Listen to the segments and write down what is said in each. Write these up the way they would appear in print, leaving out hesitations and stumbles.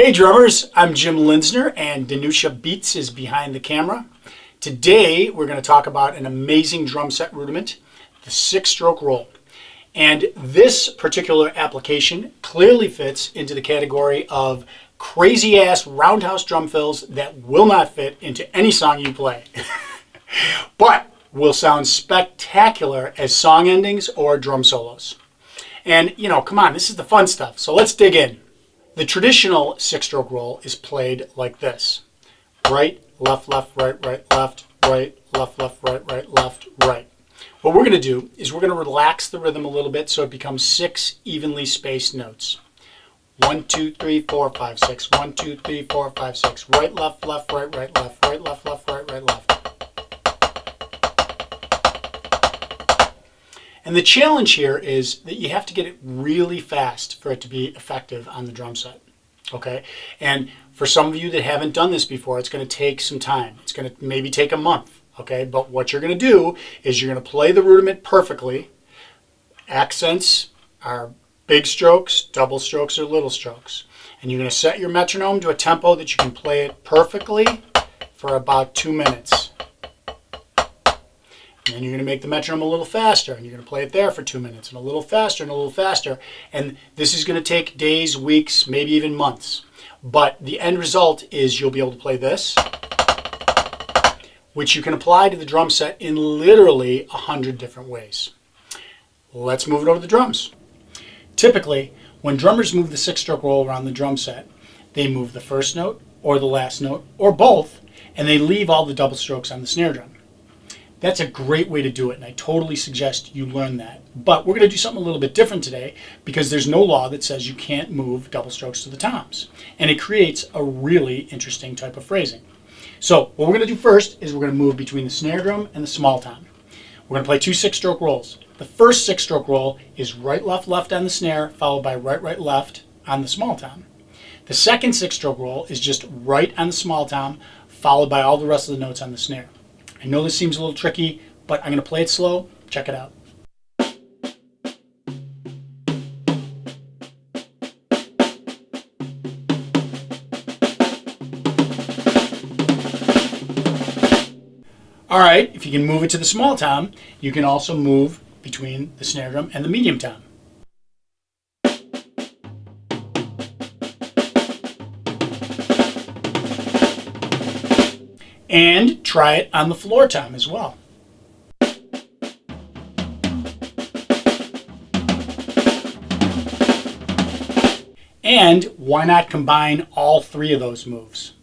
Hey drummers, I'm Jim Linsner and Danusha Beats is behind the camera. Today we're going to talk about an amazing drum set rudiment, the 6-stroke roll. And this particular application clearly fits into the category of crazy ass roundhouse drum fills that will not fit into any song you play. But will sound spectacular as song endings or drum solos. And come on, this is the fun stuff, so let's dig in. The traditional 6-stroke roll is played like this. Right, left, left, right, right, left, right, left, left, right, right, left, right. What we're going to do is we're going to relax the rhythm a little bit so it becomes 6 evenly spaced notes. 1, 2, 3, 4, 5, 6. 1, 2, 3, 4, 5, 6. Right, left, left, right, right, left, right, left, left, right, right, left. And the challenge here is that you have to get it really fast for it to be effective on the drum set. Okay? And for some of you that haven't done this before, it's going to take some time. It's going to maybe take a month. Okay? But what you're going to do is you're going to play the rudiment perfectly. Accents are big strokes, double strokes, or little strokes. And you're going to set your metronome to a tempo that you can play it perfectly for about 2 minutes. And then you're going to make the metronome a little faster, and you're going to play it there for 2 minutes, and a little faster, and a little faster. And this is going to take days, weeks, maybe even months. But the end result is you'll be able to play this, which you can apply to the drum set in literally 100 different ways. Let's move it over to the drums. Typically, when drummers move the 6-stroke roll around the drum set, they move the first note, or the last note, or both, and they leave all the double strokes on the snare drum. That's a great way to do it, and I totally suggest you learn that. But we're going to do something a little bit different today because there's no law that says you can't move double strokes to the toms. And it creates a really interesting type of phrasing. So what we're going to do first is we're going to move between the snare drum and the small tom. We're going to play 2 6-stroke rolls. The first 6-stroke roll is right, left, left on the snare, followed by right, right, left on the small tom. The second 6-stroke roll is just right on the small tom, followed by all the rest of the notes on the snare. I know this seems a little tricky, but I'm going to play it slow. Check it out. All right, if you can move it to the small tom, you can also move between the snare drum and the medium tom. And try it on the floor tom as well. And why not combine all 3 of those moves?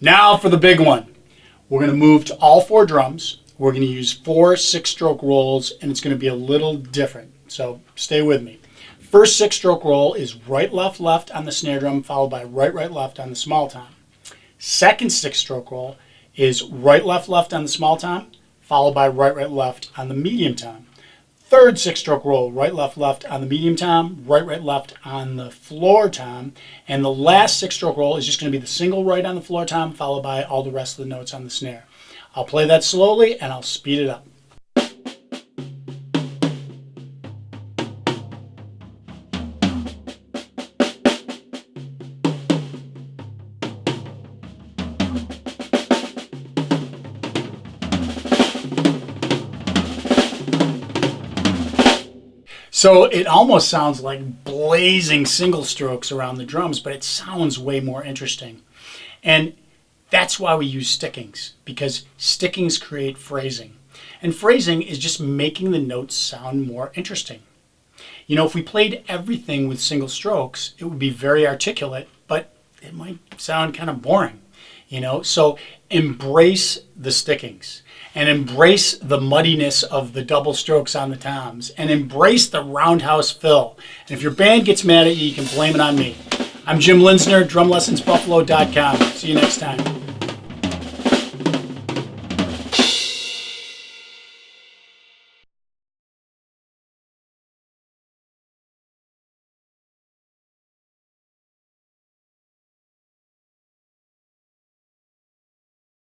Now for the big one. We're going to move to all 4 drums. We're going to use 4 6-stroke rolls, and it's going to be a little different. So stay with me. First 6-stroke roll is right, left, left on the snare drum, followed by right, right, left on the small tom. Second 6-stroke roll is right, left, left on the small tom, followed by right, right, left on the medium tom. Third 6-stroke roll, right, left, left on the medium tom, right, right, left on the floor tom. And the last 6-stroke roll is just going to be the single right on the floor tom, followed by all the rest of the notes on the snare. I'll play that slowly and I'll speed it up. So it almost sounds like blazing single strokes around the drums, but it sounds way more interesting. And that's why we use stickings, because stickings create phrasing. And phrasing is just making the notes sound more interesting. If we played everything with single strokes, it would be very articulate, but it might sound kind of boring. So embrace the stickings and embrace the muddiness of the double strokes on the toms and embrace the roundhouse fill. And if your band gets mad at you, you can blame it on me. I'm Jim Linsner, drumlessonsbuffalo.com. See you next time.